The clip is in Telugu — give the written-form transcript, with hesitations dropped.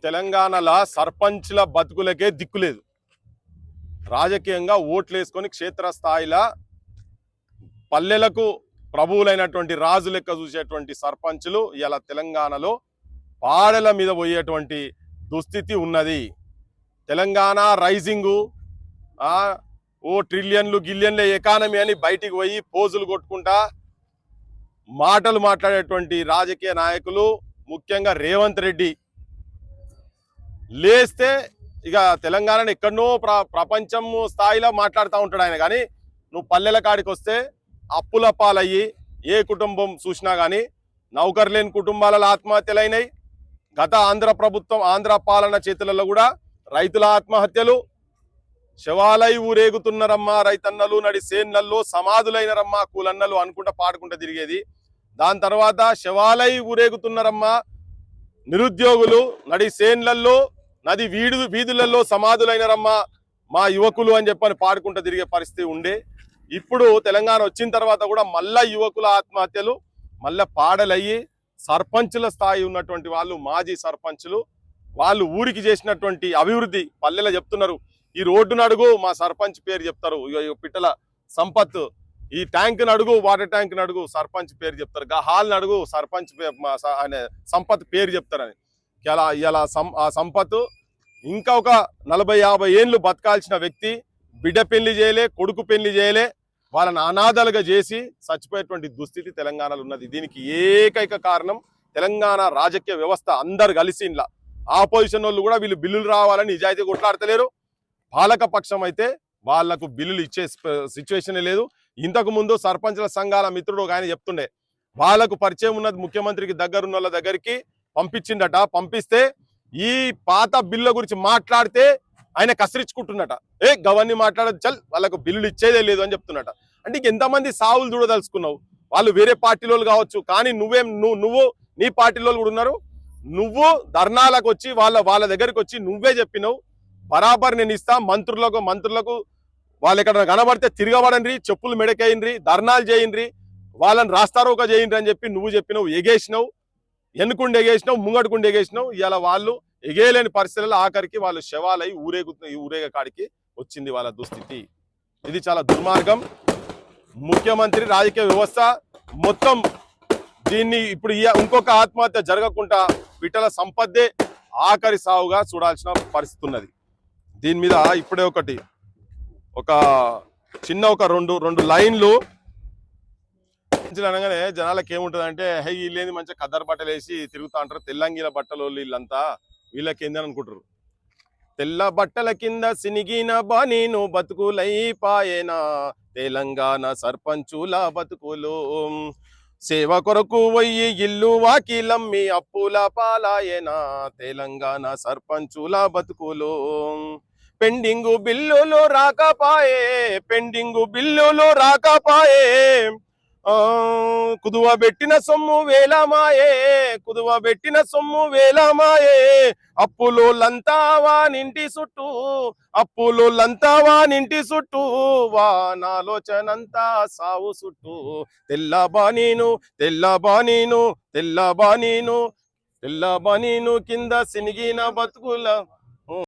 తెలంగాణలో సర్పంచ్ల బతుకులకే దిక్కులేదు. రాజకీయంగా ఓట్లేసుకొని క్షేత్రస్థాయిలో పల్లెలకు ప్రభువులైనటువంటి రాజు లెక్క చూసేటువంటి సర్పంచులు ఇలా తెలంగాణలో పాడల మీద పోయేటువంటి దుస్థితి ఉన్నది. తెలంగాణ రైజింగు ఓ ట్రిలియన్లు గిలియన్ల ఎకానమీ అని బయటికి పోయి పోజులు కొట్టుకుంటా మాటలు మాట్లాడేటువంటి రాజకీయ నాయకులు, ముఖ్యంగా రేవంత్ రెడ్డి లేస్తే ఇక తెలంగాణను ఎక్కడనో ప్రపంచం స్థాయిలో మాట్లాడుతూ ఉంటాడు ఆయన. కానీ నువ్వు పల్లెల కాడికి వస్తే అప్పుల పాలయ్యి ఏ కుటుంబం చూసినా కానీ నౌకరు లేని కుటుంబాలలో ఆత్మహత్యలైనాయి. గత ఆంధ్ర ప్రభుత్వం ఆంధ్ర పాలన చేతులలో కూడా రైతుల ఆత్మహత్యలు, శవాలై ఊరేగుతున్నారమ్మా రైతన్నలు, నడి సేన్నల్లో సమాధులైనరమ్మా కూలన్నలు అనుకుంటా పాడుకుంటా తిరిగేది. దాని తర్వాత శవాలై ఊరేగుతున్నారమ్మా నిరుద్యోగులు, నడి సేన్లల్లో నది వీధులలో సమాధులైనరమ్మా మా యువకులు అని చెప్పని పాడుకుంటూ తిరిగే పరిస్థితి ఉండే. ఇప్పుడు తెలంగాణ వచ్చిన తర్వాత కూడా మళ్ళా యువకుల ఆత్మహత్యలు, మళ్ళా పాడలయ్యి సర్పంచుల స్థాయి ఉన్నటువంటి వాళ్ళు, మాజీ సర్పంచులు, వాళ్ళు ఊరికి చేసినటువంటి అభివృద్ధి పల్లెలో చెప్తున్నారు. ఈ రోడ్డును అడుగు మా సర్పంచ్ పేరు చెప్తారు, పిట్టల సంపత్. ఈ ట్యాంక్ నడుగు, వాటర్ ట్యాంక్ నడుగు సర్పంచ్ పేరు చెప్తారు. హాల్ నడుగు సర్పంచ్ సంపత్ పేరు చెప్తారని. ఇలా ఆ సంపత్ ఇంకా ఒక 40-50 ఏళ్ళు బతకాల్సిన వ్యక్తి బిడ్డ పెళ్లి చేయలే, కొడుకు పెళ్లి చేయలే, వాళ్ళని అనాథలుగా చేసి చచ్చిపోయేటువంటి దుస్థితి తెలంగాణలో ఉన్నది. దీనికి ఏకైక కారణం తెలంగాణ రాజకీయ వ్యవస్థ. అందరు కలిసి ఇంట్లో ఆపోజిషన్ వాళ్ళు కూడా వీళ్ళు బిల్లులు రావాలని నిజాయితీ కొట్లాడతలేరు. పాలక పక్షం అయితే వాళ్లకు బిల్లులు ఇచ్చే సిచ్యువేషన్ లేదు. ఇంతకు ముందు సర్పంచ్ల సంఘాల మిత్రుడు ఆయన చెప్తుండే, వాళ్ళకు పరిచయం ఉన్నది ముఖ్యమంత్రికి దగ్గరున్న వాళ్ళ దగ్గరికి పంపించిండట. పంపిస్తే ఈ పాత బిల్లుల గురించి మాట్లాడితే ఆయన కసరించుకుంటున్నట. గవర్నీ మాట్లాడదు, చల్ వాళ్ళకు బిల్లులు ఇచ్చేదే లేదు అని చెప్తున్నట. అంటే ఎంతమంది సావులు చూడదలుచుకున్నావు? వాళ్ళు వేరే పార్టీలో కావచ్చు, కానీ నువ్వు నీ పార్టీలో కూడా ఉన్నారు. నువ్వు ధర్నాలకు వచ్చి వాళ్ళ దగ్గరికి వచ్చి నువ్వే చెప్పినావు, బరాబర్ నేను ఇస్తా, మంత్రులకు వాళ్ళు ఎక్కడ కనబడితే తిరగబడండి, చెప్పులు మెడకేయండి, ధర్నాలు చేయండి, వాళ్ళని రాస్తారోక చేయండి అని చెప్పి నువ్వు చెప్పినావు. ఎగేసినావు, ఎన్నుకుండి ఎగేసినావు, ముంగడుకుండి ఎగేసినావు. ఇలా వాళ్ళు ఎగేయలేని పరిస్థితుల్లో ఆఖరికి వాళ్ళు శవాలై ఊరేగే కాడికి వచ్చింది వాళ్ళ దుస్థితి. ఇది చాలా దుర్మార్గం. ముఖ్యమంత్రి, రాజకీయ వ్యవస్థ మొత్తం దీన్ని ఇప్పుడు ఇంకొక ఆత్మహత్య జరగకుండా పిట్టల సంపదే ఆఖరి సావుగా చూడాల్సిన పరిస్థితి ఉన్నది. దీని మీద ఇప్పుడే ఒక చిన్న రెండు లైన్లు అనగానే జనాలకు ఏముంటుంది అంటే, వీళ్ళేంది మంచిగా కద్దరు బట్టలు వేసి తిరుగుతూ అంటారు, తెల్లంగిల బట్టలు వీళ్ళంతా, వీళ్ళకి ఏందని అనుకుంటారు. తెల్ల బట్టల కింద సినిగిన బానీను బతుకులైపాయేనా తెలంగాణ సర్పంచుల బతుకులు, సేవ కొరకు పోయి ఇల్లు వాకిలమ్మి అప్పుల పాలాయేనా తెలంగాణ సర్పంచుల బతుకులు, పెండింగు బిల్లులు రాకపాయే కుదువ పెట్టిన సొమ్ము వేలమాయే అప్పులోళ్ళంతా వానింటి చుట్టూ వానాలోచనంతా సావు చుట్టూ, తెల్లబానీను కింద సినిగిన బతుకుల